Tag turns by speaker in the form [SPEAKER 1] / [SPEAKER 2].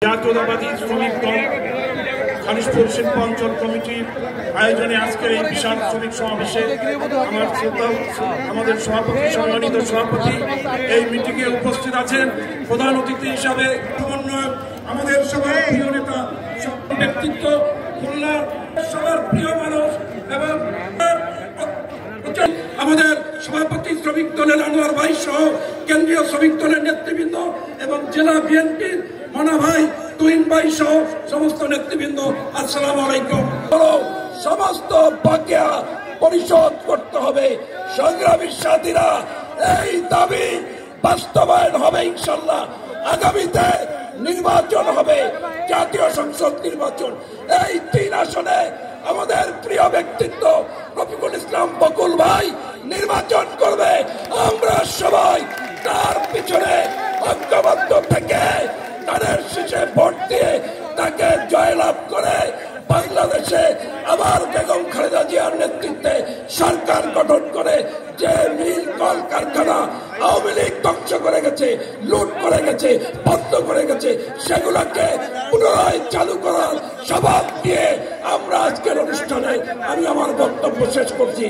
[SPEAKER 1] জাতীয়তাবাদী শ্রমিক দল খালিশপুর শিল্পাঞ্চল কমিটির আয়োজনে আজকের এই বিশাল শ্রমিক সমাবেশে আমাদের সভাপতি সম্মানিত সভাপতি এই মিটিংয়ে উপস্থিত আছেন। প্রধান অতিথি হিসাবে সমন্বয়ক আমাদের সবার প্রিয় নেতা ব্যক্তিত্ব খুলনার সবার প্রিয় মানুষ এবং আমাদের সভাপতি শ্রমিক দলের আনোয়ার ভাই সহ কেন্দ্রীয় শ্রমিক দলের নেতৃবৃন্দ এবং জেলা বিএনপির মনা ভাই তুহিন ভাই সহ সমস্ত নেতৃবৃন্দ, আসসালামু আলাইকুম। সমস্ত বাকিয়া পরিশোধ করতে হবে। সংগ্রামী সাথীরা, এই দাবি বাস্তবায়ন হবে ইনশাল্লাহ। আগামীতে নির্বাচন হবে, জাতীয় সংসদ নির্বাচন। এই 3 আসনে আমাদের প্রিয় ব্যক্তিত্ব রফিকুল ইসলাম বকুল ভাই নির্বাচন করবে। আমরা সবাই তার পিছনে ঐক্যবদ্ধ থেকে তাদের শেষে ভোট দিয়ে তাকে জয়লাভ করে বাংলাদেশে আবার বেগম খালেদা জিয়ার নেতৃত্বে সরকার গঠন করে যে মিল কল কারখানা আওয়ামী লীগ ধ্বংস করে গেছে, লুট করে গেছে, বন্ধ করে গেছে, সেগুলোকে পুনরায় চালু করার শপথ দিয়ে আমরা আজকের অনুষ্ঠানে আমি আমার বক্তব্য শেষ করছি।